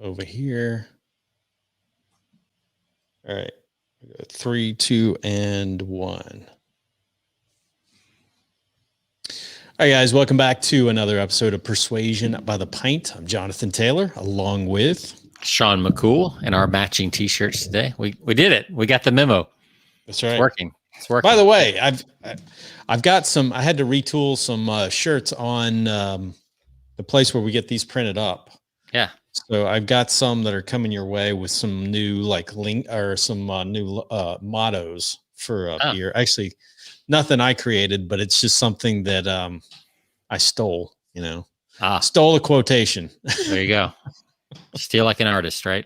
over here. All right. 3, 2, and 1. All right, guys, welcome back to another episode of Persuasion by the Pint. I'm Jonathan Taylor, along with Sean McCool, and our matching T-shirts today. We did it. We got the memo. That's right. It's working. It's working. By the way, I've got some. I had to retool some shirts on the place where we get these printed up. Yeah. So I've got some that are coming your way with some new link or some new mottos for beer. Actually, nothing I created, but it's just something that I stole. Stole a quotation. There you go. Steal like an artist, right?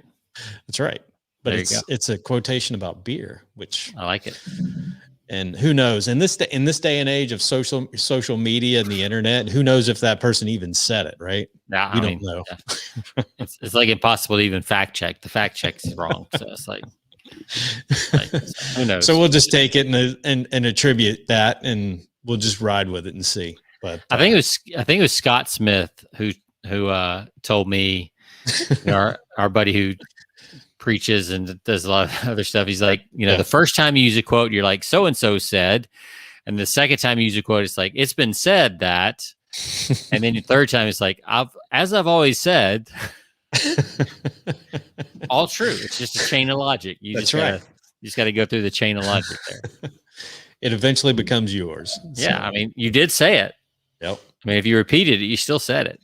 That's right. But it's a quotation about beer, which I like it. And who knows? In this day and age of social media and the internet, who knows if that person even said it, right? Yeah, you don't know. Yeah. It's like impossible to even fact check. The fact check's wrong, so it's like who knows? So we'll just take it and attribute that, and we'll just ride with it and see. But I think it was Scott Smith who told me, our buddy who preaches and does a lot of other stuff. He's like, the first time you use a quote, you're like, so-and-so said. And the second time you use a quote, it's like, it's been said that. And then the third time it's like, as I've always said, all true. It's just a chain of logic. You just got to go through the chain of logic there. It eventually becomes yours. Yeah. I mean, you did say it. Yep. I mean, if you repeated it, you still said it.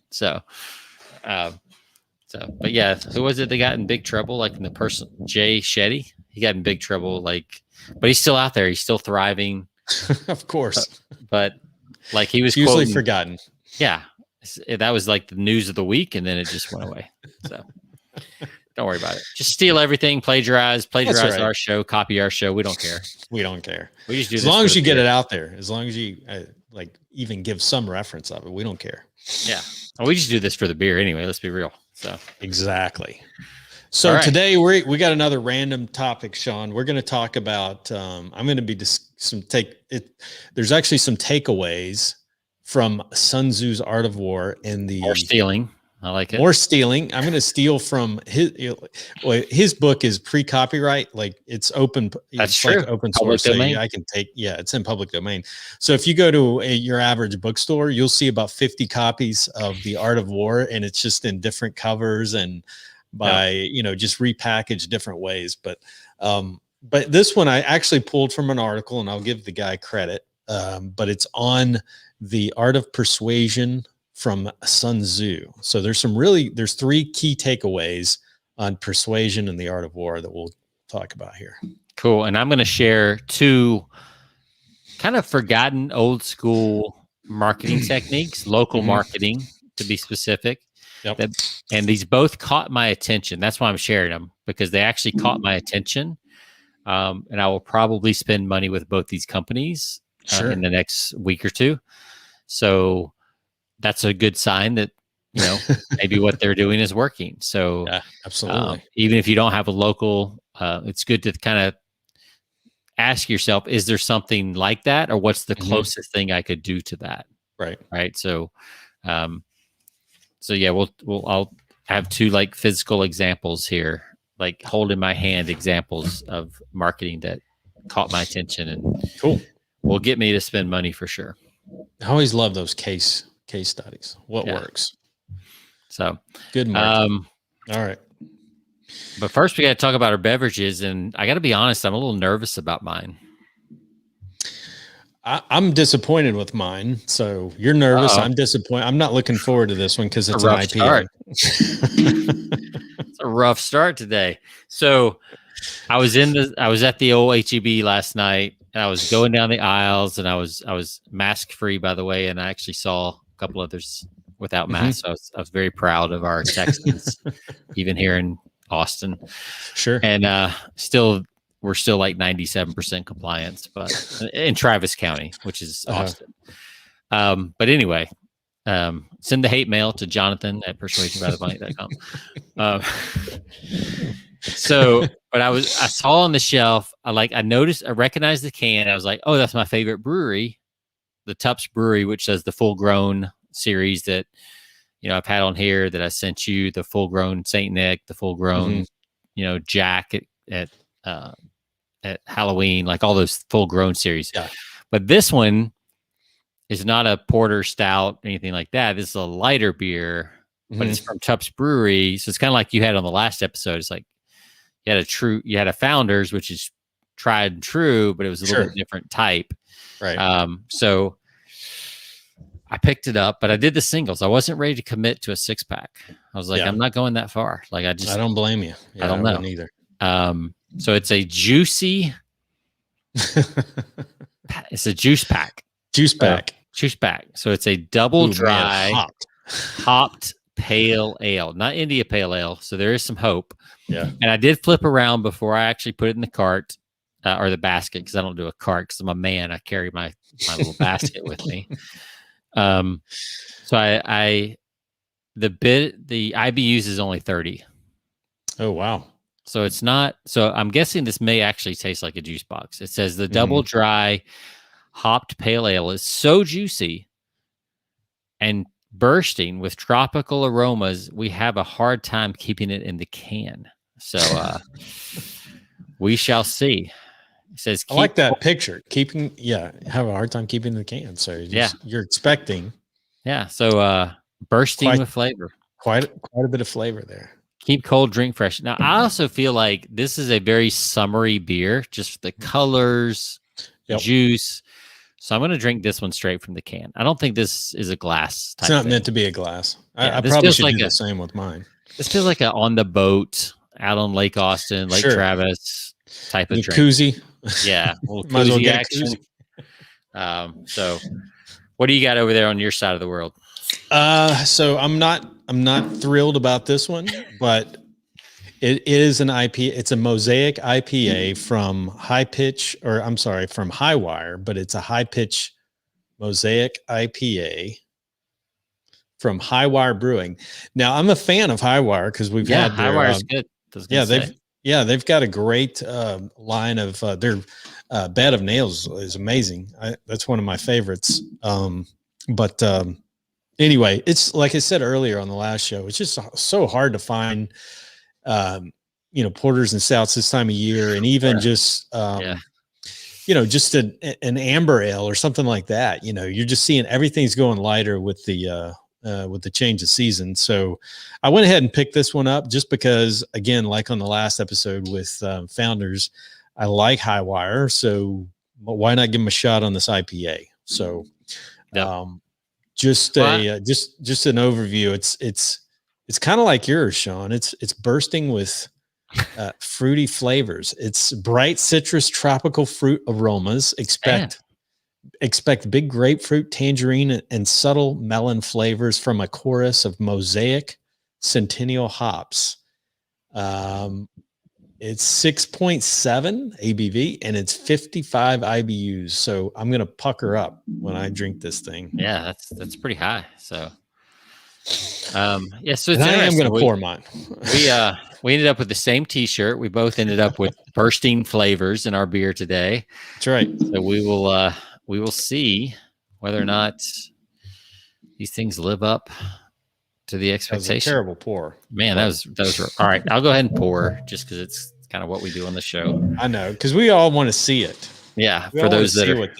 But yeah, who was it that got in big trouble? Like the person, Jay Shetty, he got in big trouble. But he's still out there. He's still thriving. Of course. But like he was usually forgotten. Yeah. That was like the news of the week. And then it just went away. So don't worry about it. Just steal everything, plagiarize our show, copy our show. We don't care. We don't care. We just do as long as you get it out there, as long as you even give some reference of it, we don't care. Yeah. Well, we just do this for the beer anyway. Let's be real. So exactly. So today we got another random topic, Sean. We're going to talk about. I'm going to be there's actually some takeaways from Sun Tzu's Art of War and the more stealing. I like it. More stealing. I'm going to steal from his book is pre-copyright. Like it's open. That's true. Like open source. So I can take. Yeah, it's in public domain. So if you go to your average bookstore, you'll see about 50 copies of the Art of War, and it's just in different covers and by just repackaged different ways. But this one I actually pulled from an article, and I'll give the guy credit. But it's on the Art of Persuasion from Sun Tzu. So there's 3 key takeaways on persuasion and the art of war that we'll talk about here. Cool. And I'm going to share 2 kind of forgotten old school marketing techniques, local marketing to be specific. Yep. And these both caught my attention. That's why I'm sharing them, because they actually caught my attention. And I will probably spend money with both these companies in the next week or 2. So that's a good sign that, maybe what they're doing is working. So yeah, absolutely. Even if you don't have a local, it's good to kind of ask yourself, is there something like that, or what's the closest thing I could do to that? Right. Right. So, yeah, I'll have 2 like physical examples here, like hold in my hand examples of marketing that caught my attention and will get me to spend money for sure. I always love those case studies. What works? So good marketing. All right. But first we got to talk about our beverages, and I got to be honest, I'm a little nervous about mine. I'm disappointed with mine. So you're nervous. I'm disappointed. I'm not looking forward to this one because it's an IPA. It's a rough start today. So I was at the old HEB last night, and I was going down the aisles, and I was mask free, by the way, and I actually saw a couple others without masks. So I was very proud of our Texans, even here in Austin. Sure. And we're still like 97% compliance, but in Travis County, which is Austin. But anyway, send the hate mail to Jonathan at persuasionbythebunny.com. But I saw on the shelf, I recognized the can. I was like, oh, that's my favorite brewery, the Tupps Brewery, which does the full grown series that, I've had on here that I sent you, the full grown Saint Nick, the full grown, Jack at Halloween, like all those full grown series. Yeah. But this one is not a porter, stout, anything like that. This is a lighter beer, but it's from Tupps Brewery. So it's kind of like you had on the last episode. It's like you had a Founders, which is tried and true, but it was a little bit different type. Right. So I picked it up, but I did the singles. I wasn't ready to commit to a 6-pack. I was like, I'm not going that far. Like I don't blame you. Yeah, I don't know either. So it's a juicy, it's a juice pack. Juice pack. So it's a double dry hopped pale ale, not India pale ale. So there is some hope. Yeah. And I did flip around before I actually put it in the cart or the basket, because I don't do a cart because I'm a man. I carry my little basket with me. So the IBUs is only 30. Oh, wow. So it's not, so I'm guessing this may actually taste like a juice box. It says the double dry hopped pale ale is so juicy and bursting with tropical aromas, we have a hard time keeping it in the can. So we shall see. It says, I like that picture. Have a hard time keeping the can. So you're expecting. Yeah. So bursting with flavor. Quite a bit of flavor there. Keep cold, drink fresh. Now, I also feel like this is a very summery beer, just the colors, juice. So I'm going to drink this one straight from the can. I don't think this is a glass type. It's not thing. Meant to be a glass. I probably should do the same with mine. This feels like a on the boat out on Lake Austin, Lake Travis type of drink. Koozie. Yeah. Might as well get action. So what do you got over there on your side of the world? So I'm not thrilled about this one, but it is an IPA. It's a Mosaic IPA from from Highwire, but it's a high pitch Mosaic IPA from Highwire Brewing. Now I'm a fan of Highwire because we've had Highwire's good. They've got a great line of their Bed of Nails is amazing. That's one of my favorites. Anyway, it's like I said earlier on the last show, it's just so hard to find, porters and stouts this time of year, and even just, just an amber ale or something like that. You're just seeing everything's going lighter with the change of season. So I went ahead and picked this one up just because, again, like on the last episode with Founders, I like Highwire. So why not give them a shot on this IPA? So, just an overview. It's kind of like yours, Sean. It's bursting with fruity flavors. It's bright citrus, tropical fruit aromas. Expect big grapefruit, tangerine, and subtle melon flavors from a chorus of Mosaic Centennial hops. It's 6.7 ABV and it's 55 IBUs. So I'm going to pucker up when I drink this thing. Yeah, that's pretty high. So, so it's I am going to pour mine. We ended up with the same T-shirt. We both ended up with bursting flavors in our beer today. That's right. So we will see whether or not these things live up to the expectation. That was a terrible pour. Man, that was all right. I'll go ahead and pour just because it's kind of what we do on the show. I know, because we all want to see it. Yeah, for those that are what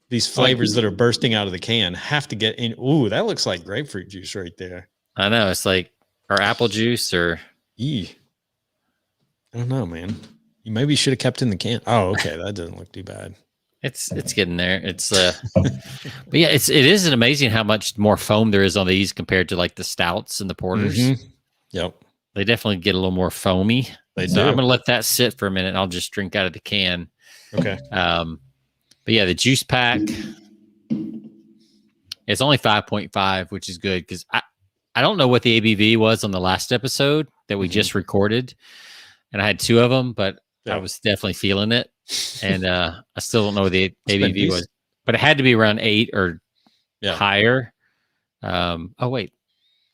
these flavors that are bursting out of the can have to get in. Ooh, that looks like grapefruit juice right there. I know, it's like or apple juice or. I don't know, man. You maybe should have kept in the can. Oh, okay, that doesn't look too bad. It's getting there. It's but yeah, it is amazing how much more foam there is on these compared to like the stouts and the porters. Mm-hmm. Yep. They definitely get a little more foamy. They do. I'm gonna let that sit for a minute and I'll just drink out of the can. Okay. But yeah, the juice pack, it's only 5.5, which is good because I don't know what the ABV was on the last episode that we just recorded, and I had 2 of them, but I was definitely feeling it. And I still don't know what the ABV was, but it had to be around 8 or higher. Oh wait,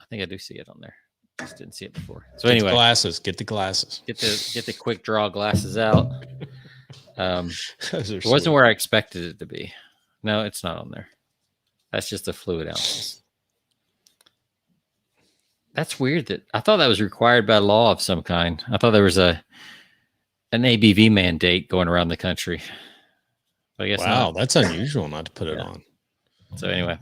I think I do see it on there. Just didn't see it before. So anyway, get the glasses. Get the quick draw glasses out. It wasn't where I expected it to be. No, it's not on there. That's just the fluid ounces. That's weird. That I thought that was required by law of some kind. I thought there was an ABV mandate going around the country. But I guess Wow, not. that's unusual not to put it on. So anyway.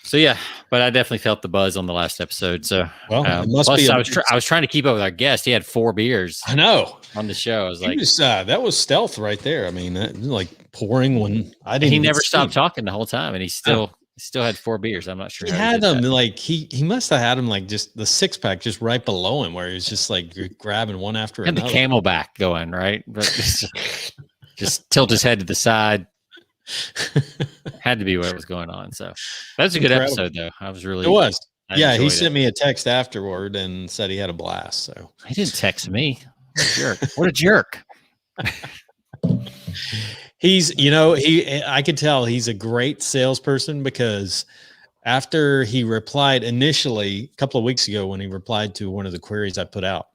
So yeah, but I definitely felt the buzz on the last episode. So well, it must plus be. I was trying to keep up with our guest. He had 4 beers. I know on the show. I was like, that was stealth right there. I mean, like pouring when I didn't. He never stopped talking the whole time, and he still had 4 beers. I'm not sure. He had them like he must have had them like just the 6-pack just right below him, where he was just like grabbing one after another. And the camelback going right, just tilt his head to the side. Had to be what was going on. So that's a good episode, though. I was really. It was. Yeah, he sent me a text afterward and said he had a blast. So he didn't text me. What a jerk! What a jerk! He's, I could tell he's a great salesperson, because after he replied initially a couple of weeks ago, when he replied to one of the queries I put out,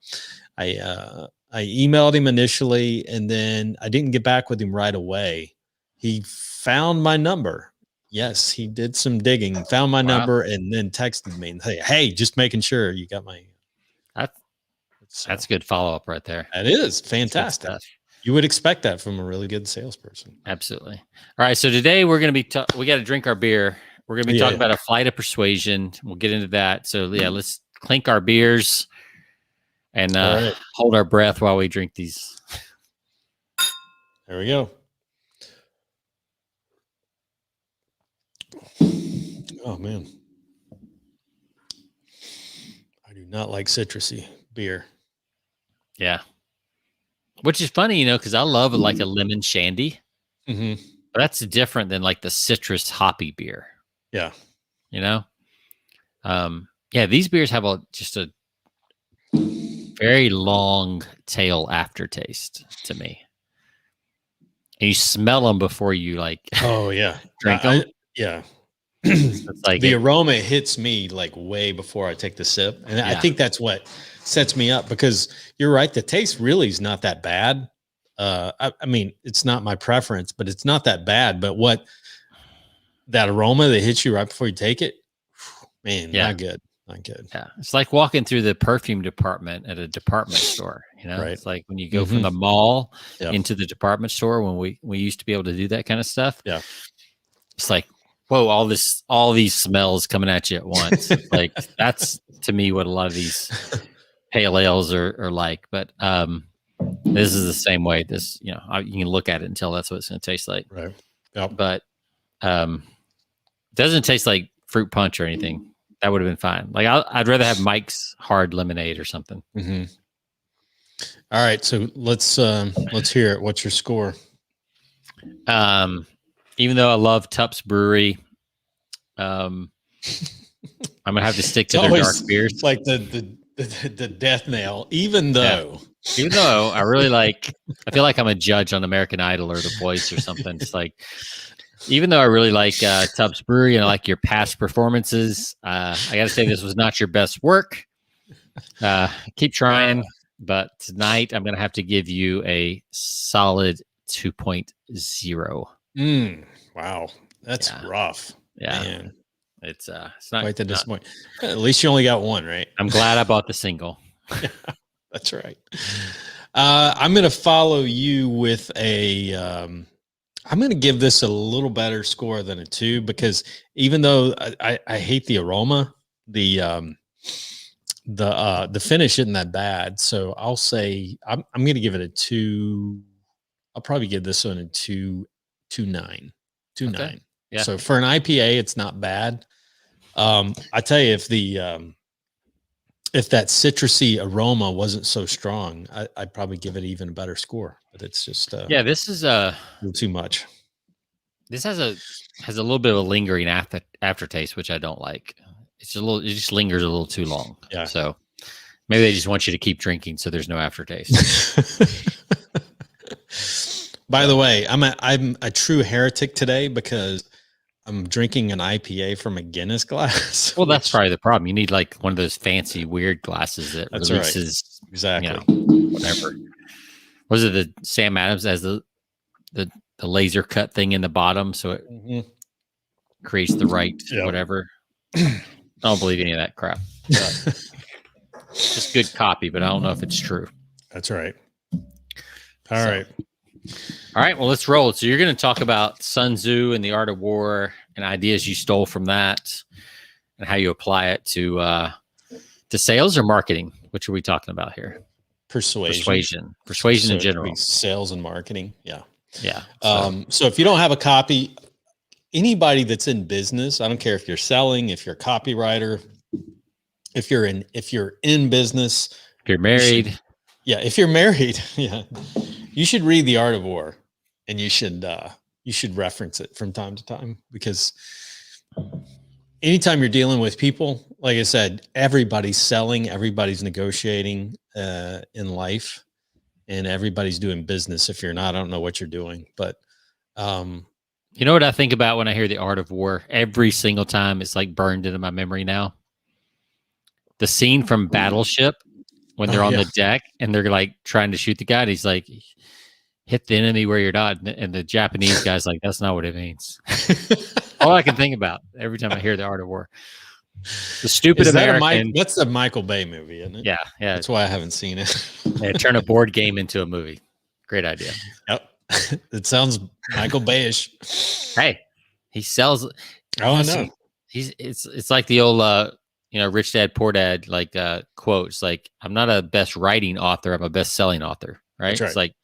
I emailed him initially, and then I didn't get back with him right away. He found my number. Yes, he did some digging, found my number, and then texted me and hey, just making sure you got my. That's good follow-up right there. That is fantastic. You would expect that from a really good salesperson. Absolutely. All right. So today we're going to be, we got to drink our beer. We're going to be talking about a flight of persuasion. We'll get into that. So let's clink our beers and hold our breath while we drink these. There we go. Oh man. I do not like citrusy beer. Yeah. Which is funny, because I love like a lemon shandy. Mm-hmm. But that's different than like the citrus hoppy beer. Yeah. These beers have just a very long tail aftertaste to me. And you smell them before you drink them. Yeah. It's like the aroma hits me like way before I take the sip. And I think that's what sets me up, because you're right. The taste really is not that bad. I mean, it's not my preference, but it's not that bad. But that aroma that hits you right before you take it, man, not good. Not good. Yeah. It's like walking through the perfume department at a department store. Right. It's like when you go from the mall into the department store, when we used to be able to do that kind of stuff. Yeah. It's like, whoa, all these smells coming at you at once. Like that's to me what a lot of these pale ales are like. But this is the same way. This, you can look at it and tell that's what it's going to taste like. Right. Yep. But it doesn't taste like fruit punch or anything. That would have been fine. Like I'd rather have Mike's hard lemonade or something. Mm-hmm. All right, so let's hear it. What's your score? Even though I love Tup's Brewery, I'm gonna have to stick to their dark beers. Like the death nail. Even though I really I feel like I'm a judge on American Idol or The Voice or something. It's like, even though I really like Tup's Brewery and I like your past performances, I got to say this was not your best work. Keep trying, but tonight I'm going to have to give you a solid 2.0. Wow, that's rough. Yeah, man. It's not quite the disappointment. At least you only got one, right? I'm glad I bought the single. That's right. I'm going to follow you with I'm going to give this a little better score than a 2, because even though I hate the aroma, the finish isn't that bad. So I'll say I'm going to give it a 2. I'll probably give this one a 2.9. Yeah. So for an IPA, it's not bad. I tell you, if that citrusy aroma wasn't so strong, I'd probably give it even a better score. But it's just this is a little too much. This has a little bit of a lingering aftertaste, which I don't like. It just lingers a little too long. Yeah. So maybe they just want you to keep drinking, so there's no aftertaste. By the way, I'm a true heretic today, because I'm drinking an IPA from a Guinness glass. Well, that's probably the problem. You need like one of those fancy weird glasses that releases exactly whatever. Was it the Sam Adams as the laser cut thing in the bottom, so it creates the right whatever? I don't believe any of that crap. Just good copy, but I don't know if it's true. That's right. All right. All right. Well, let's roll. So you're going to talk about Sun Tzu and the Art of War and ideas you stole from that, and how you apply it to sales or marketing. Which are we talking about here? Persuasion So in general. Sales and marketing. Yeah. Yeah. So if you don't have a copy, anybody that's in business, I don't care if you're selling, if you're a copywriter, if you're in business, if you're married, if you're married, you should read The Art of War, and you should reference it from time to time, because anytime you're dealing with people, like I said, everybody's selling, everybody's negotiating in life, and everybody's doing business. If you're not, I don't know what you're doing, but you know what I think about when I hear The Art of War? Every single time, it's like burned into my memory now. The scene from Battleship when they're on the deck and they're like trying to shoot the guy, and he's like, hit the enemy where you're not. And the Japanese guy's like, that's not what it means. All I can think about every time I hear The Art of War. The stupid American. That's a Michael Bay movie, isn't it? Yeah. That's why I haven't seen it. Turn a board game into a movie. Great idea. Yep. It sounds Michael Bay-ish. Hey, he sells. Oh, I know. It's like the old Rich Dad Poor Dad quotes, like, I'm not a best writing author, I'm a best selling author, right? That's right. It's like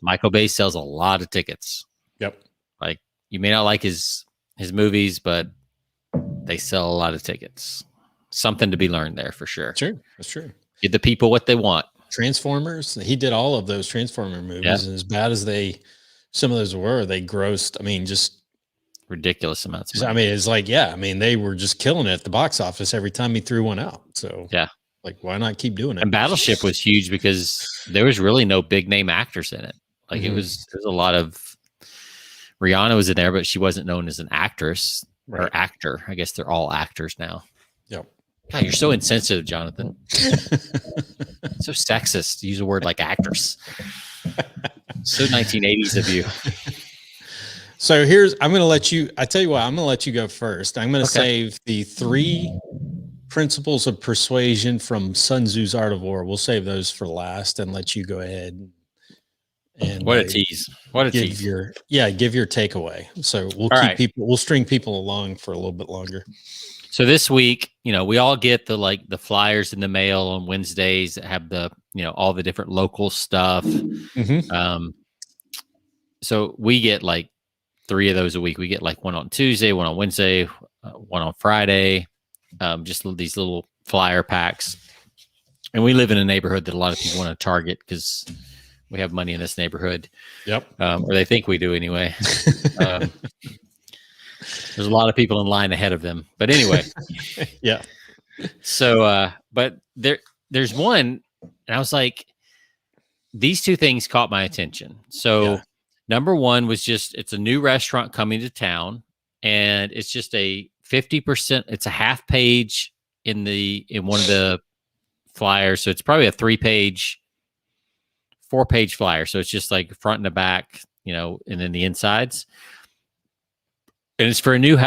Michael Bay sells a lot of tickets. Yep. Like, you may not like his movies, but they sell a lot of tickets. Something to be learned there for sure. True. That's true. Give the people what they want. Transformers, he did all of those Transformer movies, and as bad as some of those were, they grossed, just ridiculous amounts of money. It's like, they were just killing it at the box office every time he threw one out. So like, why not keep doing it? And Battleship was huge because there was really no big name actors in it. Like there's a lot of, Rihanna was in there, but she wasn't known as an actress or actor. I guess they're all actors now. Yep. God, you're so insensitive, Jonathan. So sexist to use a word like actress. So 1980s of you. So I'm going to let you, I tell you what, I'm going to let you go first. I'm going to save the 3 principles of persuasion from Sun Tzu's Art of War. We'll save those for last and let you go ahead and what a tease. What a tease. Give your takeaway. So we'll string people along for a little bit longer. So this week, we all get the flyers in the mail on Wednesdays that have the, all the different local stuff. Mm-hmm. So we get 3 of those a week. We get one on Tuesday, one on Wednesday, one on Friday. Just these little flyer packs. And we live in a neighborhood that a lot of people want to target because we have money in this neighborhood. Yep. Or they think we do anyway. There's a lot of people in line ahead of them. But anyway. Yeah. So, but there's one, and I was like, these 2 things caught my attention. So number one was it's a new restaurant coming to town, and it's just a 50%, it's a half page in one of the flyers. So it's probably a 3-page, 4-page flyer. So it's just front and the back, and then the insides. And it's for a new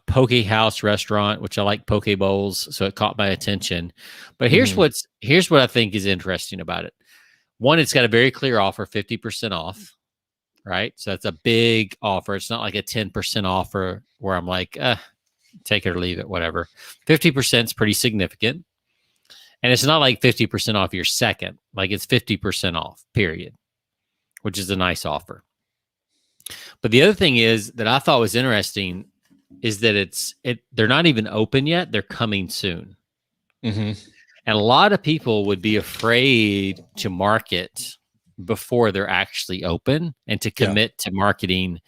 poke house restaurant, which I like poke bowls, so it caught my attention. But here's what I think is interesting about it. One, it's got a very clear offer, 50% off, right? So that's a big offer. It's not like a 10% offer where I'm like, take it or leave it, whatever. 50% is pretty significant. And it's not like 50% off your second. Like it's 50% off, period, which is a nice offer. But the other thing is that I thought was interesting is that they're not even open yet. They're coming soon. Mm-hmm. And a lot of people would be afraid to market before they're actually open and to commit to marketing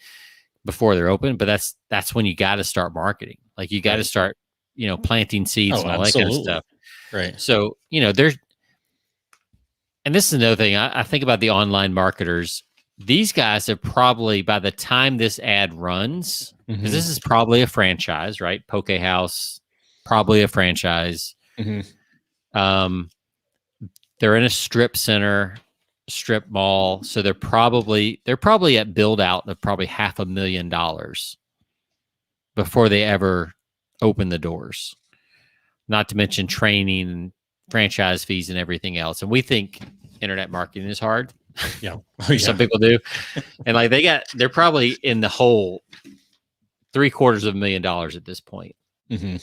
before they're open. But that's when you got to start marketing. Like you got to start, planting seeds and all that kind of stuff. Right. So, and this is another thing I think about the online marketers. These guys have probably, by the time this ad runs, because this is probably a franchise, right? Poke House, probably a franchise. Mm-hmm. They're in a strip mall, so they're probably at build out of probably $500,000 before they ever open the doors. not to mention training and franchise fees and everything else. And we think internet marketing is hard. Yeah. Some people do. And like they're probably in the hole $750,000 at this point. Mm-hmm.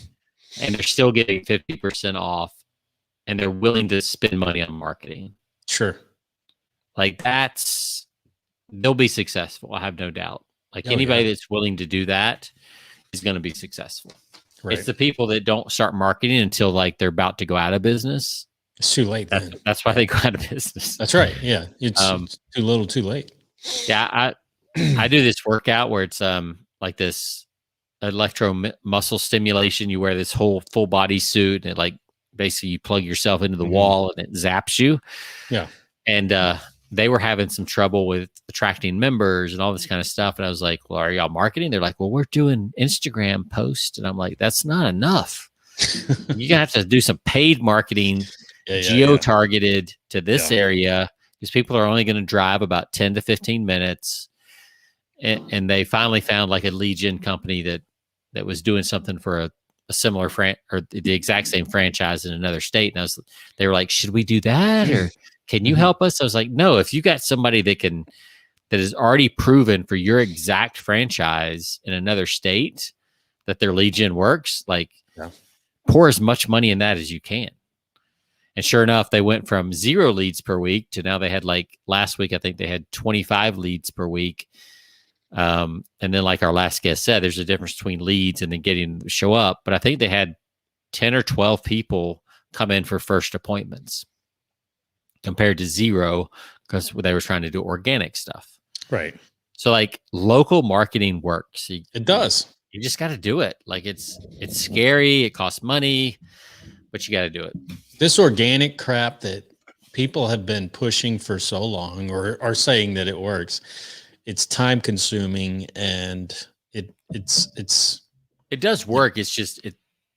And they're still getting 50% off, and they're willing to spend money on marketing. Sure. Like they'll be successful. I have no doubt. Like anybody that's willing to do that is going to be successful. Right. It's the people that don't start marketing until like they're about to go out of business. It's too late. That's why they go out of business. That's right. Yeah. It's too little, too late. Yeah. I do this workout where it's like this electro muscle stimulation. You wear this whole full body suit, and it like basically you plug yourself into the wall and it zaps you. Yeah. And they were having some trouble with attracting members and all this kind of stuff. And I was like, well, are y'all marketing? They're like, well, we're doing Instagram posts. And I'm like, that's not enough. You're gonna have to do some paid marketing, geo-targeted to this area, because people are only going to drive about 10 to 15 minutes. And they finally found like a lead gen company that was doing something for a similar or the exact same franchise in another state. And they were like, should we do that? Or can you help us? I was like, no, if you got somebody that is already proven for your exact franchise in another state that their lead gen works, like pour as much money in that as you can. And sure enough, they went from 0 leads per week to now they had like last week, I think they had 25 leads per week. And then like our last guest said, there's a difference between leads and then getting them to show up. But I think they had 10 or 12 people come in for first appointments compared to 0 because they were trying to do organic stuff. Right. So like local marketing works. It does. You just got to do it. Like it's scary. It costs money, but you got to do it. This organic crap that people have been pushing for so long or are saying that it works, it's time consuming and it does work. It's just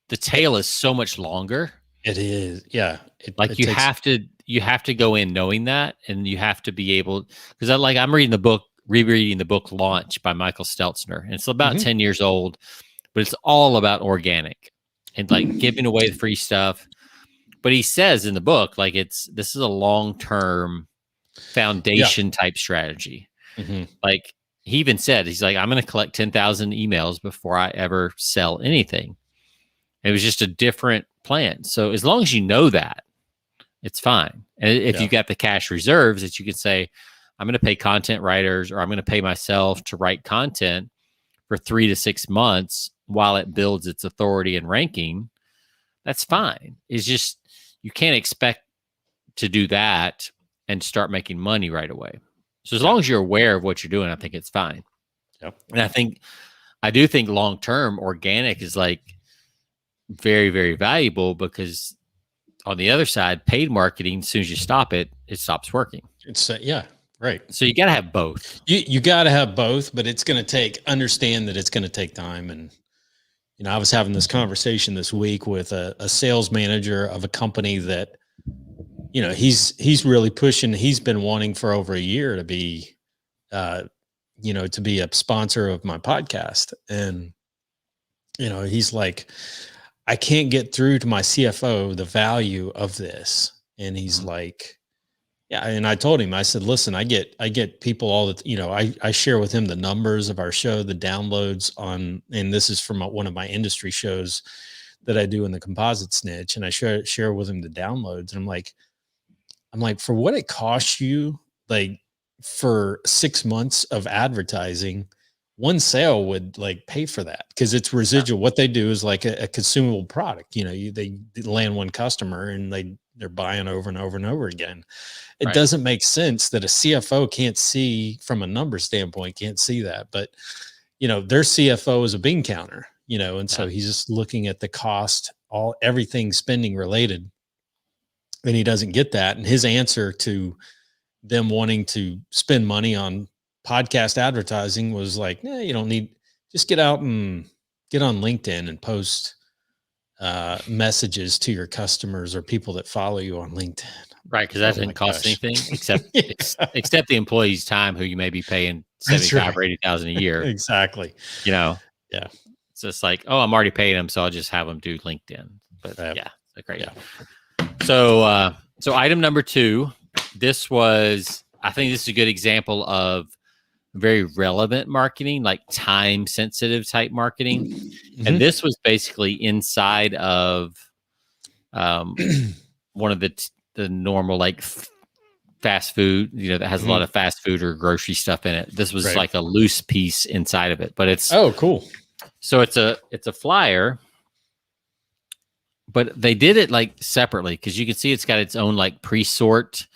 the tail is so much longer. It is. Yeah. You have to go in knowing that, and you have to be able, because I'm rereading the book Launch by Michael Stelzner, and it's about 10 years old, but it's all about organic and like giving away the free stuff. But he says in the book, like this is a long-term foundation type strategy. Mm-hmm. Like he even said, he's like, I'm going to collect 10,000 emails before I ever sell anything. It was just a different plan. So as long as you know that, it's fine. And if you got the cash reserves that you can say, I'm going to pay content writers, or I'm going to pay myself to write content for 3 to 6 months while it builds its authority and ranking, that's fine. It's just, you can't expect to do that and start making money right away. So as long as you're aware of what you're doing, I think it's fine. Yep. And I do think long-term organic is like very, very valuable, because on the other side, paid marketing, as soon as you stop it, it stops working. It's right. So you got to have both. You got to have both, but it's going to understand that it's going to take time. And, I was having this conversation this week with a sales manager of a company that, he's really pushing. He's been wanting for over a year to be, to be a sponsor of my podcast. And, he's like, I can't get through to my CFO the value of this. And he's like, yeah. And I told him, I said, listen, I get people all the, I share with him the numbers of our show, the downloads and this is from one of my industry shows that I do in the composite snitch. And I share with him the downloads. And I'm like, for what it costs you, like for 6 months of advertising, one sale would like pay for that, because it's residual. What they do is like a consumable product. They land one customer and they're buying over and over and over again. It doesn't make sense that a CFO can't see, from a number standpoint, can't see that. But, their CFO is a bean counter, and so he's just looking at the cost, everything spending related, and he doesn't get that. And his answer to them wanting to spend money on podcast advertising was like, you don't need, just get out and get on LinkedIn and post messages to your customers or people that follow you on LinkedIn. Right. Because that doesn't cost anything except the employee's time, who you may be paying 75 or 80,000 a year. Exactly. Yeah. So it's like, oh, I'm already paying them, so I'll just have them do LinkedIn. But Right. yeah, great. Yeah. So so item number 2, this was, I think this is a good example of very relevant marketing, like time sensitive type marketing. And this was basically inside of one of the normal like fast food, that has a lot of fast food or grocery stuff in it. This was like a loose piece inside of it, but it's cool. So it's a flyer, but they did it like separately because you can see it's got its own like pre-sort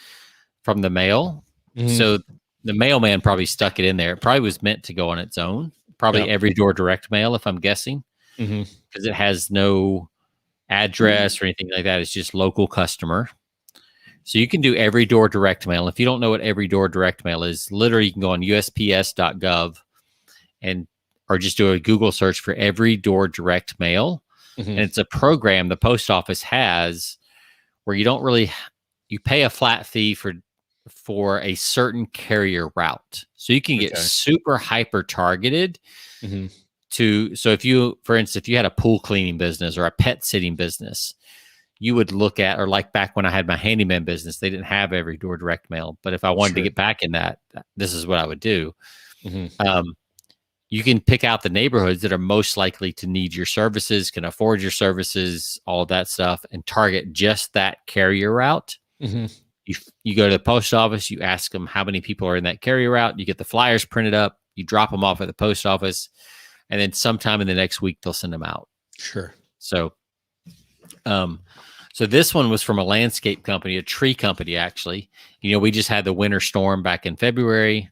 from the mail. So the mailman probably stuck it in there. It probably was meant to go on its own. Probably every door direct mail, if I'm guessing, because it has no address or anything like that. It's just local customer. So you can do every door direct mail. If you don't know what every door direct mail is, literally you can go on USPS.gov or just do a Google search for every door direct mail. And it's a program the post office has where you pay a flat fee for a certain carrier route. So you can get super hyper targeted so if you, for instance, if you had a pool cleaning business or a pet sitting business, you would look at, or like back when I had my handyman business, they didn't have every door direct mail. But if I wanted to get back in that, this is what I would do. You can pick out the neighborhoods that are most likely to need your services, can afford your services, all of that stuff, and target just that carrier route. You go to the post office, you ask them how many people are in that carrier route, you get the flyers printed up, you drop them off at the post office, and then sometime in the next week, they'll send them out. So this one was from a landscape company, a tree company, actually. We just had the winter storm back in February.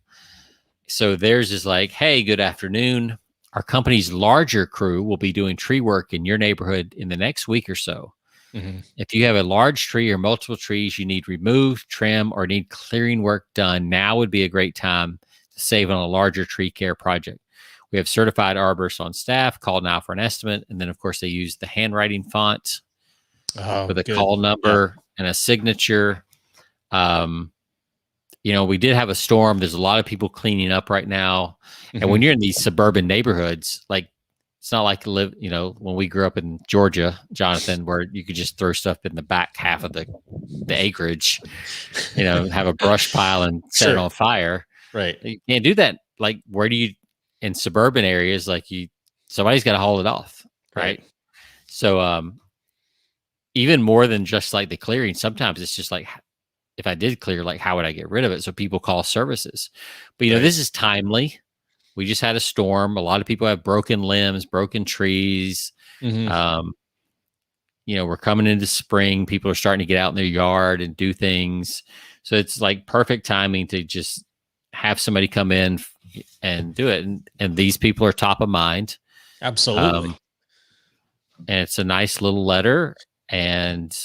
So theirs is like, hey, good afternoon. Our company's larger crew will be doing tree work in your neighborhood in the next week or so. If you have a large tree or multiple trees you need removed, trim, or need clearing work done, now would be a great time to save on a larger tree care project. We have certified arborists on staff. Call now for an estimate. And then, of course, they use the handwriting font with a call number and a signature. We did have a storm. There's a lot of people cleaning up right now. And when you're in these suburban neighborhoods, like it's not like when we grew up in Georgia, Jonathan, where you could just throw stuff in the back half of the acreage, have a brush pile and set it on fire. Right. You can't do that. Like, where do you, in suburban areas, like somebody's got to haul it off. Right. So, even more than just like the clearing, sometimes it's just like, if I did clear, like, how would I get rid of it? So people call services. But, this is timely. We just had a storm. A lot of people have broken limbs, broken trees. We're coming into spring. People are starting to get out in their yard and do things. So it's like perfect timing to just have somebody come in and do it. And these people are top of mind. Absolutely. And it's a nice little letter, and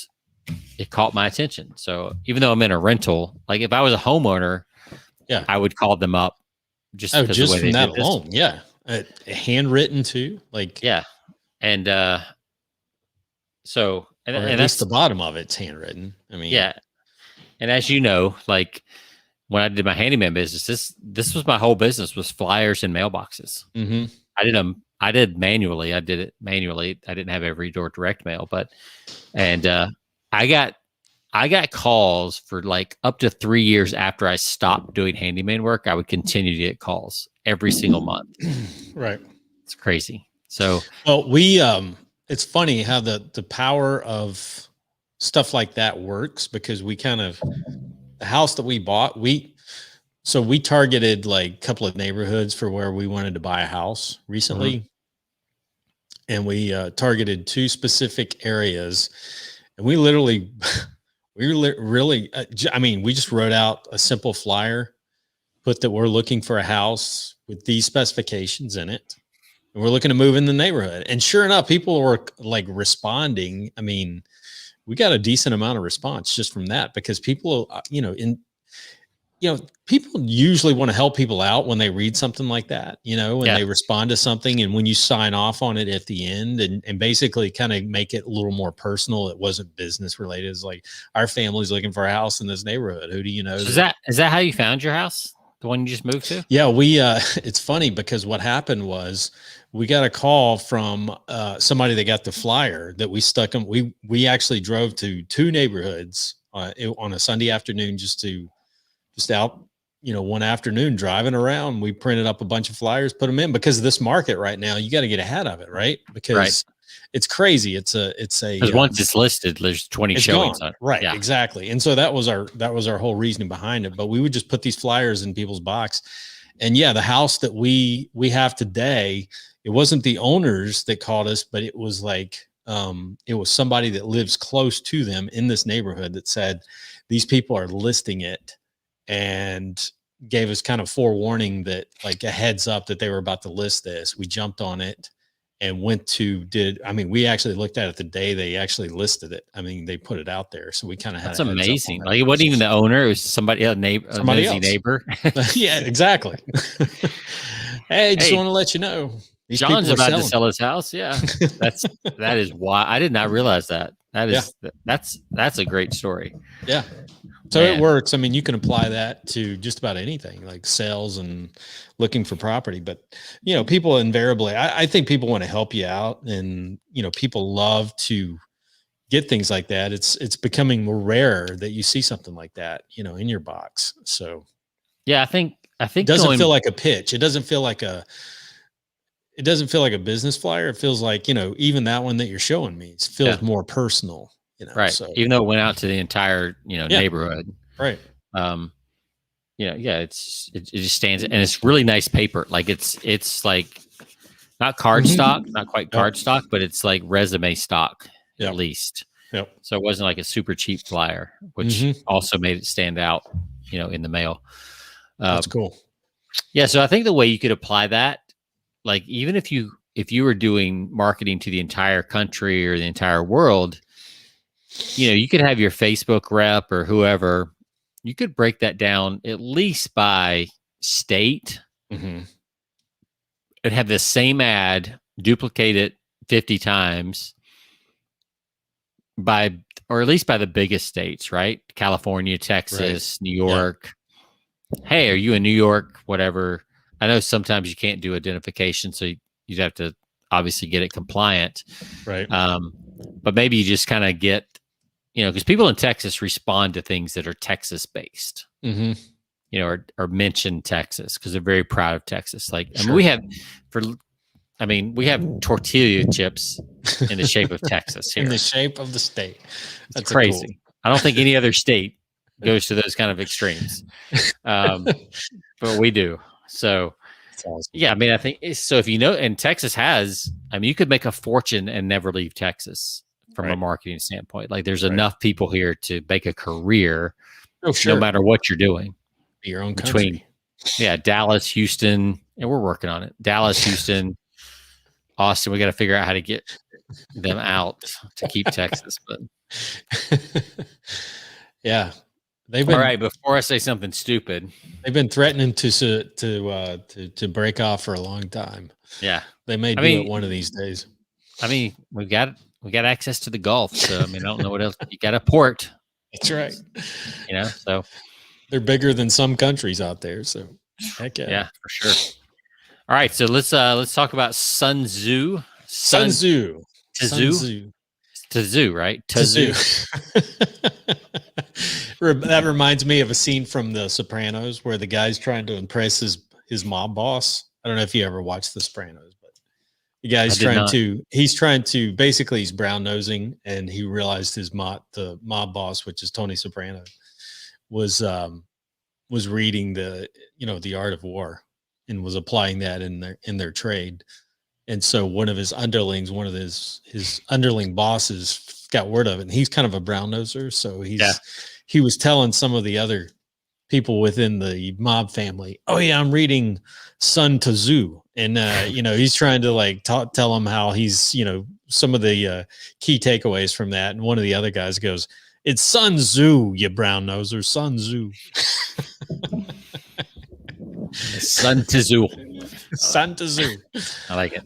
it caught my attention. So even though I'm in a rental, like if I was a homeowner, I would call them up just from that alone. Handwritten too. Like, and so and at that's least the bottom of it's handwritten. I mean, and as you know, like when I did my handyman business, this was my whole business, was flyers and mailboxes. I did them. I did it manually. I didn't have every door direct mail, I got calls for like up to 3 years after I stopped doing handyman work. I would continue to get calls every single month. Right. It's crazy. So, well, it's funny how the power of stuff like that works, because the house that we bought, we targeted like a couple of neighborhoods for where we wanted to buy a house recently. And we targeted 2 specific areas, and we literally, we just wrote out a simple flyer, put that we're looking for a house with these specifications in it, and we're looking to move in the neighborhood. And sure enough, people were like responding. I mean, we got a decent amount of response just from that, because people, people usually want to help people out when they read something like that, when they respond to something, and when you sign off on it at the end and basically kind of make it a little more personal. It wasn't business related. It's like, our family's looking for a house in this neighborhood. Who do you know? So is that how you found your house? The one you just moved to? Yeah, we it's funny because what happened was we got a call from somebody that got the flyer that we stuck them. We actually drove to 2 neighborhoods on a Sunday afternoon just out, one afternoon driving around. We printed up a bunch of flyers, put them in because of this market right now. You got to get ahead of it, right? Because it's crazy. Because once it's listed, there's 20 showings on it. Right. Yeah. Exactly. And so that was our whole reasoning behind it. But we would just put these flyers in people's box. And yeah, the house that we have today, it wasn't the owners that called us, but it was like, it was somebody that lives close to them in this neighborhood that said, these people are listing it, and gave us kind of forewarning that, like, a heads up that they were about to list this. We jumped on it and we actually looked at it the day they actually listed it. I mean, they put it out there. So we kind of had. That's amazing. Like, it wasn't even the owner. It was somebody else, somebody else. Neighbor. Yeah, exactly. Hey, just want to let you know. John's about to sell his house. Yeah. That is why I did not realize that. That's a great story. Yeah. So it works. I mean, you can apply that to just about anything, like sales and looking for property. But, people invariably, I think people want to help you out, and, people love to get things like that. It's becoming more rare that you see something like that, in your box. So yeah, I think it doesn't feel like a pitch. It doesn't feel like a business flyer. It feels like, even that one that you're showing me, it feels more personal. Right. So, even though it went out to the entire, neighborhood. Right. It just stands, and it's really nice paper. Like it's like not card stock, not quite card stock, but it's like resume stock at least. Yep. So it wasn't like a super cheap flyer, which also made it stand out, in the mail. That's cool. Yeah. So I think the way you could apply that, like, even if you were doing marketing to the entire country or the entire world, you could have your Facebook rep or whoever, you could break that down at least by state and have the same ad, duplicate it 50 times or at least by the biggest states, right? California, Texas, New York. Yeah. Hey, are you in New York? Whatever. I know sometimes you can't do identification, so you'd have to obviously get it compliant. Right. But maybe you just kind of get, because people in Texas respond to things that are Texas based, or mention Texas because they're very proud of Texas. Like, I mean, we have tortilla chips in the shape of Texas here. In the shape of the state. That's crazy. Cool. I don't think any other state goes to those kind of extremes. But we do. So, awesome. Yeah, I mean, I think so. If and Texas has, you could make a fortune and never leave Texas from a marketing standpoint. Like, there's enough people here to make a career, no matter what you're doing. Your own country. Dallas, Houston, and we're working on it. Dallas, Houston, Austin. We got to figure out how to get them out to keep Texas. But yeah. All right. Before I say something stupid, they've been threatening to break off for a long time. Yeah, they may do it one of these days. I mean, we got access to the Gulf, so I don't know what else. You got a port. That's right. So they're bigger than some countries out there. So heck yeah, for sure. All right, so let's talk about Sun Tzu. Sun Tzu. Tzu, right? Tzu. That reminds me of a scene from The Sopranos where the guy's trying to impress his mob boss. I don't know if you ever watched The Sopranos, but the guy's trying to basically, he's brown nosing, and he realized the mob boss, which is Tony Soprano, was reading the Art of War and was applying that in their trade. And so one of his underlings, his underling bosses got word of it, and he's kind of a brown noser. So he was telling some of the other people within the mob family, "Oh yeah, I'm reading Sun Tzu," and he's trying to tell them how he's some of the key takeaways from that. And one of the other guys goes, "It's Sun Tzu, you brown noser, Sun Tzu." Sun Tzu. Sun Tzu. I like it.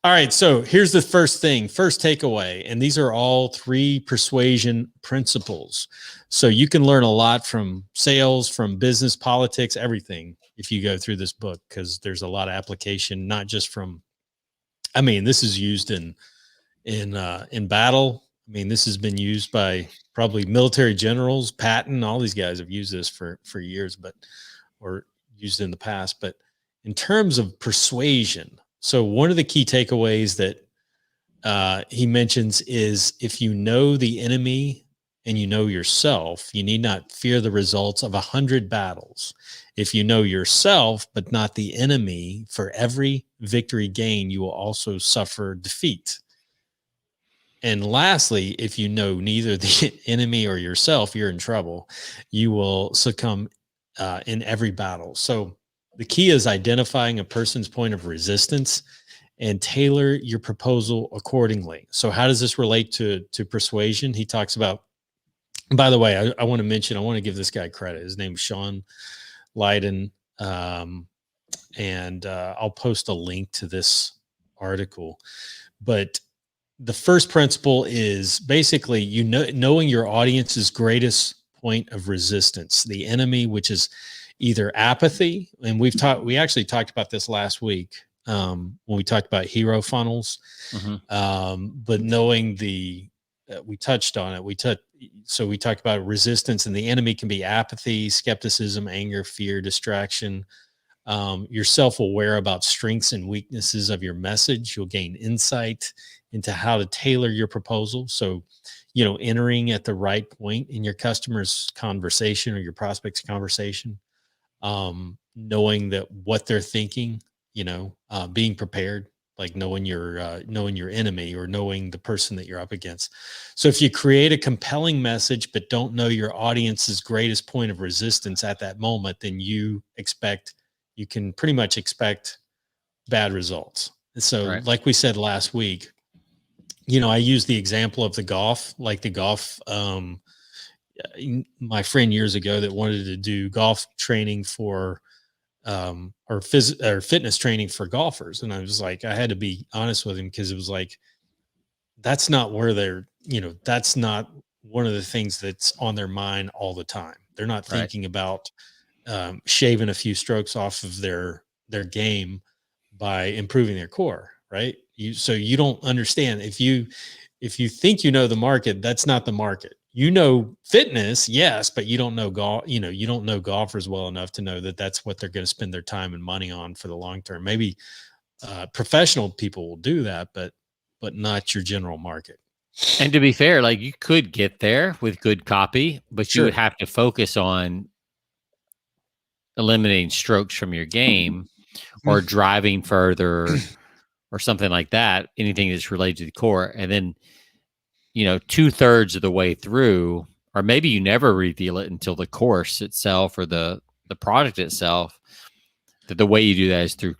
All right. So here's the first takeaway. And these are all 3 persuasion principles. So you can learn a lot from sales, from business, politics, everything if you go through this book, because there's a lot of application, not just from, I mean, this is used in battle. I mean, this has been used by probably military generals, Patton, all these guys have used this for years, or used in the past. But in terms of persuasion, so one of the key takeaways that he mentions is, if you know the enemy and you know yourself, you need not fear the results of 100 battles. If you know yourself, but not the enemy, for every victory gained, you will also suffer defeat. And lastly, if you know neither the enemy or yourself, you're in trouble. You will succumb in every battle. So the key is identifying a person's point of resistance and tailor your proposal accordingly. So how does this relate to persuasion? He talks about, by the way, I want to mention, I want to give this guy credit. His name's Sean Leiden. And I'll post a link to this article. But the first principle is basically, knowing your audience's greatest point of resistance, the enemy, which is either apathy. And we actually talked about this last week when we talked about hero funnels. But knowing we touched on it. So we talked about resistance, and the enemy can be apathy, skepticism, anger, fear, distraction. You're self-aware about strengths and weaknesses of your message. You'll gain insight into how to tailor your proposal. So, entering at the right point in your customer's conversation or your prospect's conversation, knowing that what they're thinking, being prepared, like knowing your enemy, or knowing the person that you're up against. So if you create a compelling message, but don't know your audience's greatest point of resistance at that moment, then you can pretty much expect bad results. So right. Like we said last week, I use the example of the golf, my friend years ago that wanted to do golf training for, or fitness training for golfers. And I was like, I had to be honest with him, because it was like, that's not where that's not one of the things that's on their mind all the time. They're not thinking about shaving a few strokes off of their game by improving their core, right? So you don't understand. If you think the market, that's not the market. Fitness, yes, but you don't know golf. You don't know golfers well enough to know that that's what they're going to spend their time and money on for the long term. Maybe professional people will do that, but not your general market. And to be fair, like, you could get there with good copy, but you would have to focus on eliminating strokes from your game, or driving further, or something like that. Anything that's related to the core. And then, 2/3 of the way through, or maybe you never reveal it until the course itself or the product itself, that the way you do that is through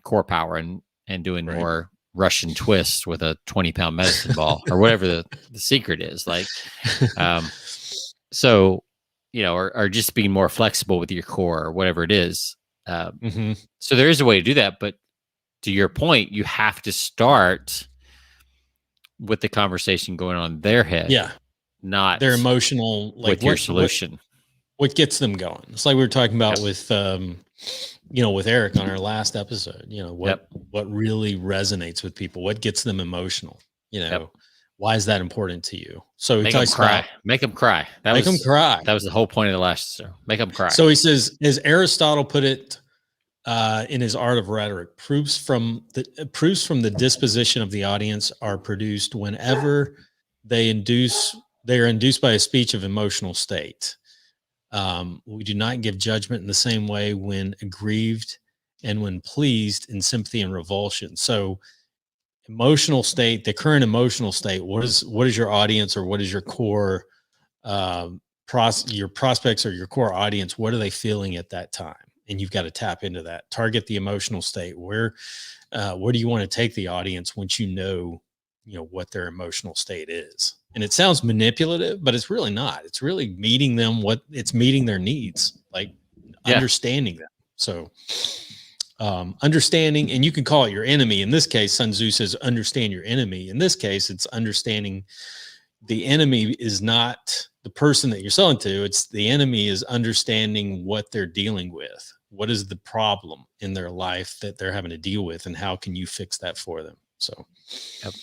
core power and doing more Russian twists with a 20-pound medicine ball, or whatever the secret is. Like, so, or just being more flexible with your core, or whatever it is. So there is a way to do that, but to your point, you have to start with the conversation going on in their head, not their emotional, like with your solution. What gets them going? It's like we were talking about with with Eric on our last episode. What really resonates with people, what gets them emotional. Why is that important to you? So make them cry. Make them cry. Make them cry. That was the whole point of the last. So make them cry. So he says, as Aristotle put it in his Art of Rhetoric, proofs from the disposition of the audience are produced whenever they are induced by a speech of emotional state. We do not give judgment in the same way when aggrieved and when pleased, in sympathy and revulsion. So emotional state, the current emotional state, what is your audience, or what is your core your prospects or your core audience, what are they feeling at that time? And you've got to tap into that, target the emotional state. Where do you want to take the audience once you know what their emotional state is? And it sounds manipulative, but it's really not. It's really meeting them, meeting their needs, like understanding them. So understanding, and you can call it your enemy. In this case, Sun Tzu says, understand your enemy. In this case, it's understanding the enemy is not the person that you're selling to. It's the enemy is understanding what they're dealing with. What is the problem in their life that they're having to deal with, and how can you fix that for them? So, yep,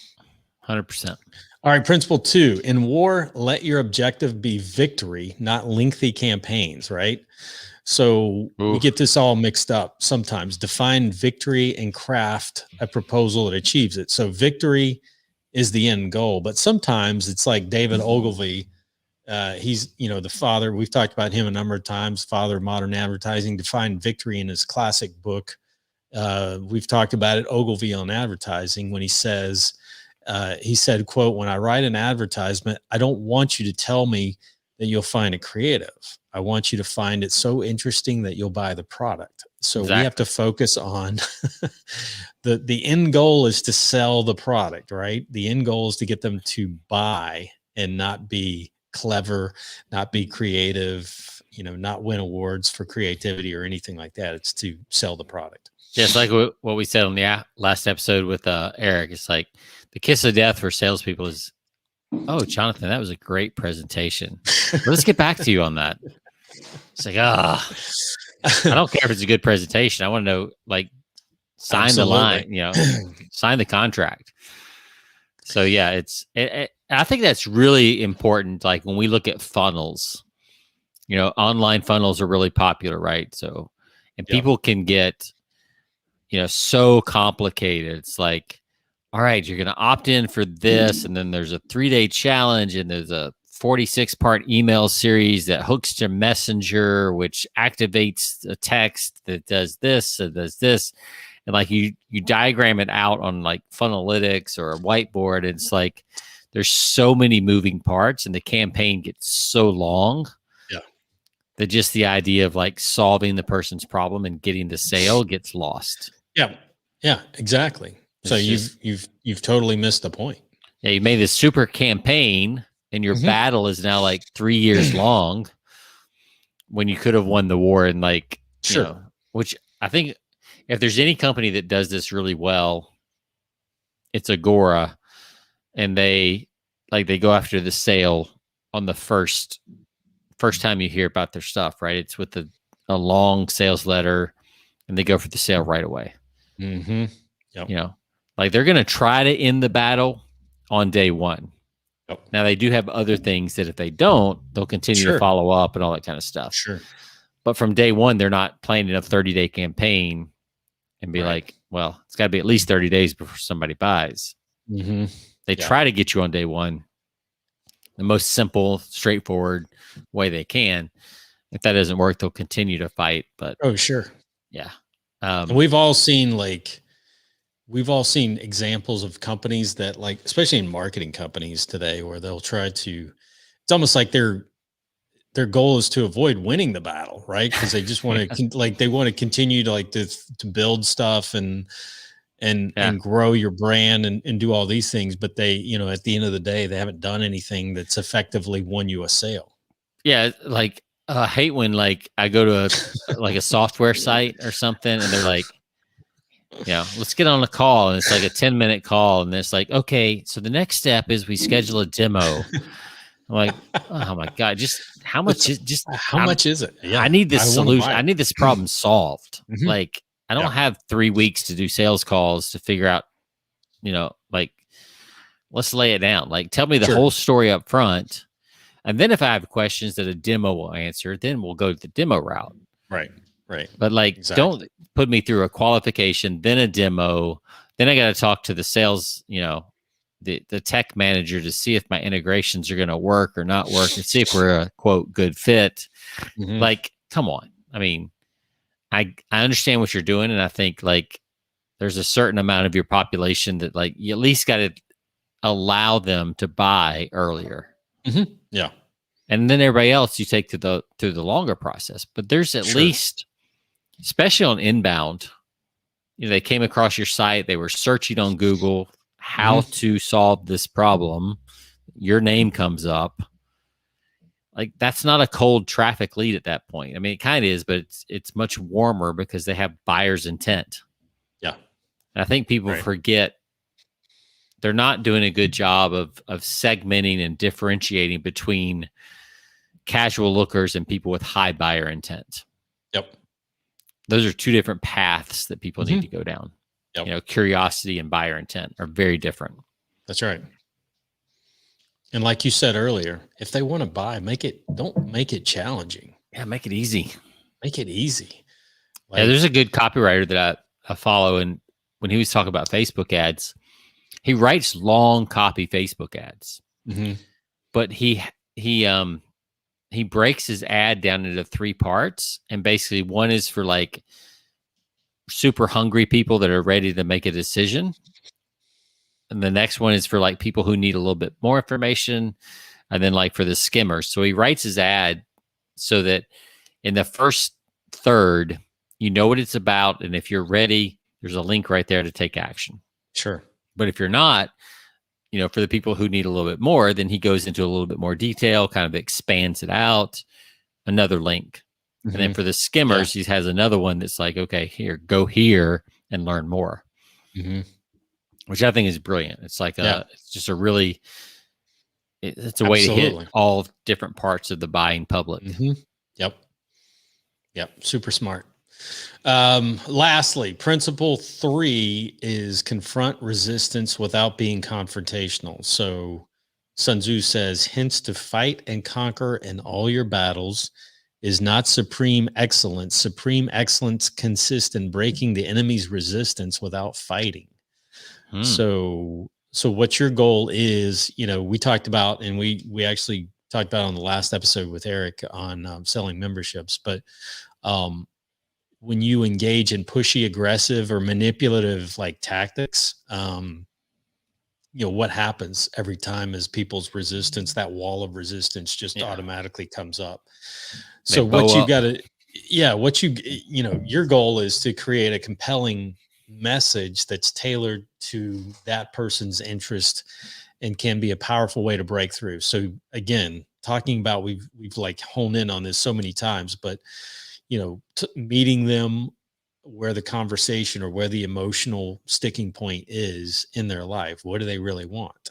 100%. All right, principle 2, in war, let your objective be victory, not lengthy campaigns, right? So we get this all mixed up sometimes. Define victory and craft a proposal that achieves it. So victory is the end goal, but sometimes it's like David Ogilvy. He's, the father. We've talked about him a number of times, father of modern advertising, defined victory in his classic book. We've talked about it, Ogilvy on Advertising, when he says, he said, quote, when I write an advertisement, I don't want you to tell me that you'll find it creative. I want you to find it so interesting that you'll buy the product. So we have to focus on the end goal is to sell the product, right? The end goal is to get them to buy and not be clever, not be creative, not win awards for creativity or anything like that. It's to sell the product. Just like what we said on the last episode with Eric. It's like the kiss of death for salespeople is, oh, Jonathan, that was a great presentation. Let's get back to you on that. It's like, I don't care if it's a good presentation. I want to know, like, sign the line, sign the contract. So yeah, I think that's really important. Like when we look at funnels, online funnels are really popular, right? So, and people can get, so complicated. It's like, all right, you're going to opt in for this. And then there's a 3-day challenge, and there's a 46-part email series that hooks to Messenger, which activates a text that does this and does this. And like you diagram it out on like Funnelytics or a whiteboard. And it's like, there's so many moving parts, and the campaign gets so long that just the idea of like solving the person's problem and getting the sale gets lost. Yeah, exactly. So you've totally missed the point. Yeah, you made this super campaign, and your battle is now like 3 years long, when you could have won the war in like, which I think if there's any company that does this really well, it's Agora, and they go after the sale on the first time you hear about their stuff, right? It's with a long sales letter, and they go for the sale right away. Yep. Like they're going to try to end the battle on day one. Yep. Now they do have other things that if they don't, they'll continue to follow up and all that kind of stuff. Sure. But from day one, they're not planning a 30-day campaign and be like, well, it's got to be at least 30 days before somebody buys. They try to get you on day one, the most simple, straightforward way they can. If that doesn't work, they'll continue to fight. But yeah. And we've all seen examples of companies that, like, especially in marketing companies today, where they'll try to, it's almost like their goal is to avoid winning the battle, right? Because they just want to they want to continue to build stuff and grow your brand and do all these things. But they, at the end of the day, they haven't done anything that's effectively won you a sale. Yeah. Like, I hate when like I go to a software site or something, and they're like, let's get on a call. And it's like a 10-minute call. And it's like, okay, so the next step is we schedule a demo. I'm like, oh my God, just how much is it? Yeah, I need this solution. I need this problem solved. Like, I don't have 3 weeks to do sales calls to figure out, like, let's lay it down. Like, tell me the whole story up front. And then if I have questions that a demo will answer, then we'll go the demo route. Right. But like, don't put me through a qualification, then a demo. Then I got to talk to the sales, the tech manager to see if my integrations are going to work or not work, and see if we're a quote good fit. Like, come on. I mean, I understand what you're doing. And I think like there's a certain amount of your population that like you at least got to allow them to buy earlier. Yeah. And then everybody else you take through the longer process. But there's at least, especially on inbound, they came across your site, they were searching on Google how to solve this problem. Your name comes up. like that's not a cold traffic lead at that point. I mean, it kind of is, but it's much warmer because they have buyer's intent. Yeah. And I think people forget they're not doing a good job of segmenting and differentiating between casual lookers and people with high buyer intent. Yep. Those are two different paths that people need to go down. Yep. You know, curiosity and buyer intent are very different. That's right. And like you said earlier, if they want to buy, don't make it challenging. Yeah, make it easy. Make it easy. Like, there's a good copywriter that I follow, and when he was talking about Facebook ads, he writes long copy Facebook ads, but he breaks his ad down into 3 parts, and basically one is for like super hungry people that are ready to make a decision, and the next one is for like people who need a little bit more information, and then like for the skimmers. So he writes his ad so that in the first third, you know what it's about, and if you're ready, there's a link right there to take action. Sure. But if you're not, you know, for the people who need a little bit more, then he goes into a little bit more detail, kind of expands it out, another link. And then for the skimmers, he has another one that's like, okay, here, go here and learn more, which I think is brilliant. It's like, it's just a really, it's a way to hit all different parts of the buying public. Yep. Super smart. Lastly, principle 3 is confront resistance without being confrontational. So Sun Tzu says, hence to fight and conquer in all your battles is not supreme excellence. Supreme excellence consists in breaking the enemy's resistance without fighting. So what your goal is, you know, we talked about, and we actually talked about on the last episode with Eric on selling memberships, but, when you engage in pushy, aggressive, or manipulative like tactics, you know, what happens every time is people's resistance, that wall of resistance just automatically comes up. So what you got to, you know, your goal is to create a compelling message that's tailored to that person's interest and can be a powerful way to break through. So again, talking about, we've like honed in on this so many times, but you know, meeting them where the conversation or where the emotional sticking point is in their life. What do they really want?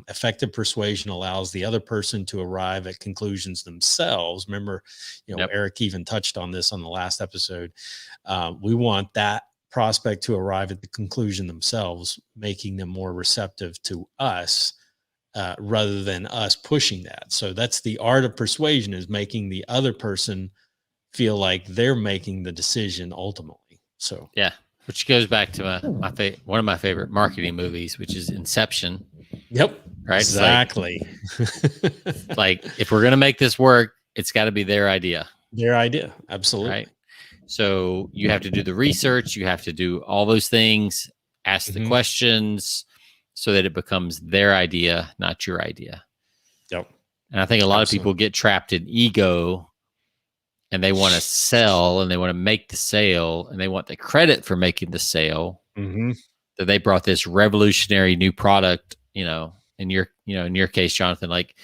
Effective persuasion allows the other person to arrive at conclusions themselves. Remember, you know, Eric even touched on this on the last episode. We want that prospect to arrive at the conclusion themselves, making them more receptive to us rather than us pushing that. So that's the art of persuasion, is making the other person feel like they're making the decision ultimately. So which goes back to one of my favorite marketing movies, which is Inception. Yep. Right. Exactly. Like if we're gonna make this work, it's got to be their idea. Their idea. Absolutely. Right. So you have to do the research. You have to do all those things. Ask the questions so that it becomes their idea, not your idea. Yep. And I think a lot of people get trapped in ego. And they want to sell, and they want to make the sale, and they want the credit for making the sale. That they brought this revolutionary new product. You know, in your case, Jonathan, like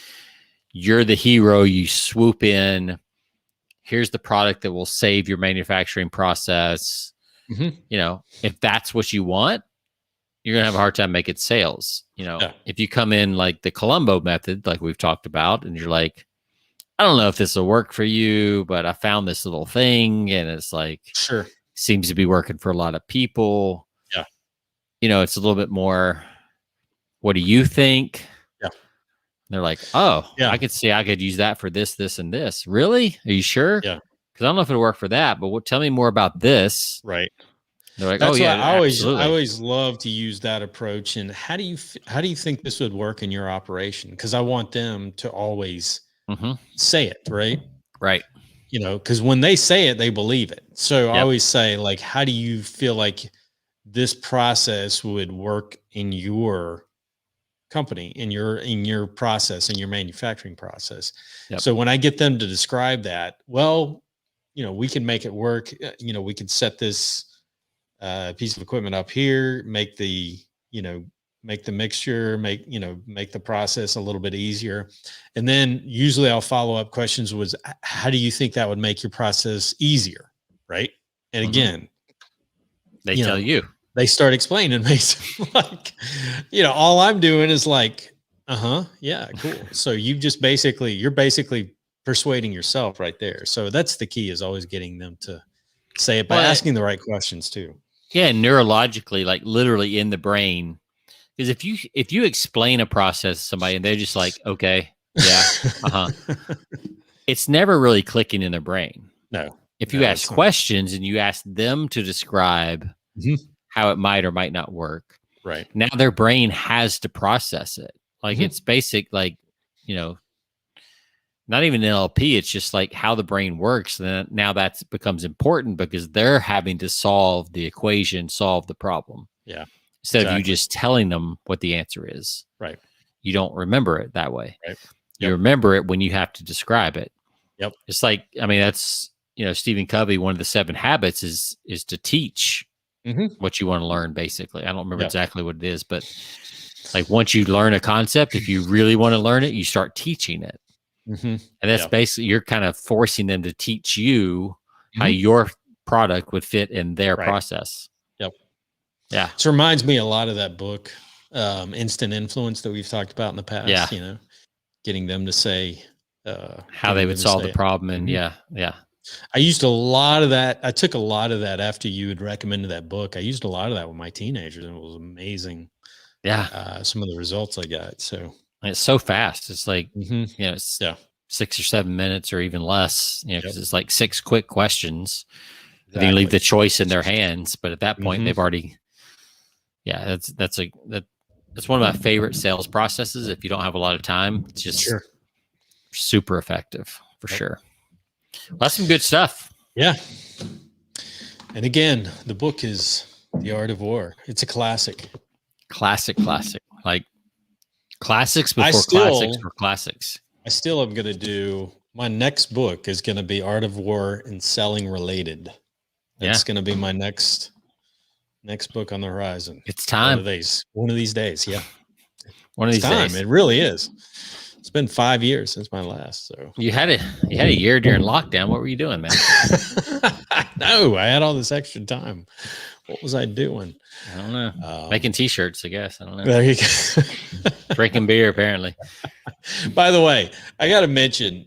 you're the hero. You swoop in. Here's the product that will save your manufacturing process. You know, if that's what you want, you're gonna have a hard time making sales. You know, if you come in like the Columbo method, like we've talked about, and you're like, I don't know if this will work for you, but I found this little thing and it's like, seems to be working for a lot of people. Yeah. You know, it's a little bit more, what do you think? Yeah. They're like, oh, I could see I could use that for this, this, and this. Really? Are you sure? Yeah. Because I don't know if it'll work for that, but tell me more about this. Right. They're like, that's I always love to use that approach. And how do you think this would work in your operation? Because I want them to always say it, right? Right. You know, because when they say it, they believe it. So I always say, like, how do you feel like this process would work in your company, in your process, in your manufacturing process? So when I get them to describe that, well, you know, we can make it work. You know, we could set this piece of equipment up here, make the, you know, make the mixture, make the process a little bit easier. And then usually I'll follow up questions was, how do you think that would make your process easier? Right. And again, they tell you, they start explaining me like, all I'm doing is like, yeah, cool. So you're basically persuading yourself right there. So that's the key, is always getting them to say it by asking the right questions too. Yeah. Neurologically, like literally in the brain. Because if you explain a process to somebody and they're just like, okay, yeah, it's never really clicking in their brain. No. If you ask questions and you ask them to describe how it might or might not work, right now their brain has to process it. Like it's basic, like, not even NLP. It's just like how the brain works. Then now that becomes important because they're having to solve the equation, solve the problem. Yeah. Instead of you just telling them what the answer is. Right. You don't remember it that way. Right. You remember it when you have to describe it. Yep. It's like, I mean, that's, Stephen Covey, one of the 7 habits is to teach what you want to learn, basically. I don't remember exactly what it is, but like once you learn a concept, if you really want to learn it, you start teaching it. And that's basically, you're kind of forcing them to teach you how your product would fit in their process. Yep. Yeah. It reminds me a lot of that book, Instant Influence, that we've talked about in the past. Yeah. Getting them to say how they would solve the problem. And yeah. I used a lot of that. I took a lot of that after you had recommended that book. I used a lot of that with my teenagers, and it was amazing. Yeah. Some of the results I got. So and it's so fast. It's like, it's 6 or 7 minutes or even less, because it's like 6 quick questions. Exactly. Then you leave the choice in their hands. But at that point, they've already, that's one of my favorite sales processes. If you don't have a lot of time, it's just super effective for sure. Well, that's some good stuff. Yeah. And again, the book is The Art of War. It's a classic. Classic. Like classics before classics were classics. I still am going to do, my next book is going to be Art of War and Selling Related. That's going to be my next book on the horizon. It's time. One of these days. Yeah. One of these days. It really is. It's been 5 years since my last. So you had a year during lockdown. What were you doing, man? No, I had all this extra time. What was I doing? I don't know. Making T-shirts, I guess. I don't know. There you go. Drinking beer, apparently. By the way, I got to mention,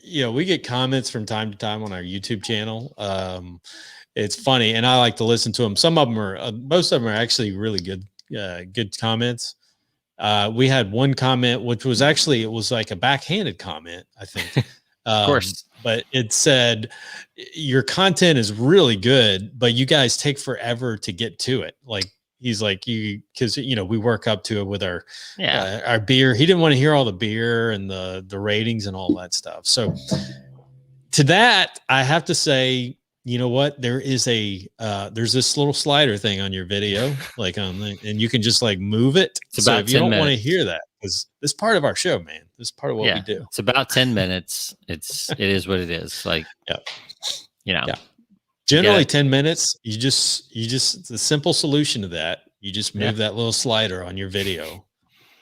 we get comments from time to time on our YouTube channel. It's funny, and I like to listen to them. Some of them most of them are actually really good comments. We had one comment, which was actually, it was like a backhanded comment, I think. Of course. But it said, your content is really good, but you guys take forever to get to it. Like, he's like, because we work up to it with our beer. He didn't want to hear all the beer and the ratings and all that stuff. So to that, I have to say, you know what? There is there's this little slider thing on your video, and you can just like move it. It's about if you don't want to hear that, because this part of our show, man, this is part of what we do. It's about 10 minutes. It is what it is. Like, generally 10 minutes. You just the simple solution to that. You just move that little slider on your video,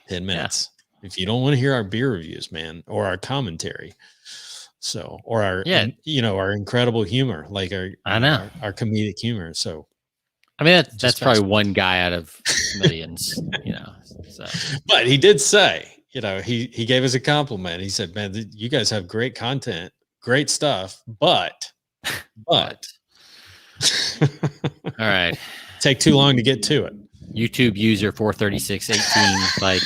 10 minutes. If you don't want to hear our beer reviews, man, or our commentary. So, or our, our incredible humor, like our comedic humor. So, I mean, that's probably one guy out of millions, so. But he did say, he gave us a compliment. He said, man, you guys have great content, great stuff, but all right. Take too long to get to it. YouTube user 43618, like,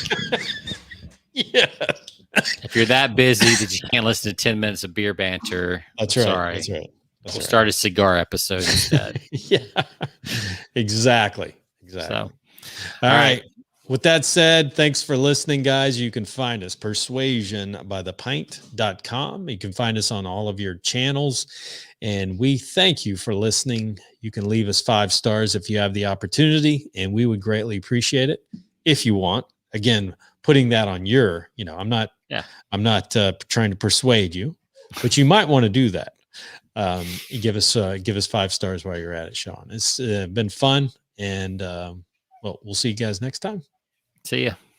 if you're that busy that you can't listen to 10 minutes of beer banter, that's right. Sorry. That's right. We'll start a cigar episode instead. Exactly. So, all right. With that said, thanks for listening, guys. You can find us persuasionbythepint.com. You can find us on all of your channels, and we thank you for listening. You can leave us 5 stars if you have the opportunity, and we would greatly appreciate it if you want. Again, putting that on your, I'm not trying to persuade you, but you might want to do that. Give us 5 stars while you're at it, Sean. It's been fun, and we'll see you guys next time. See ya.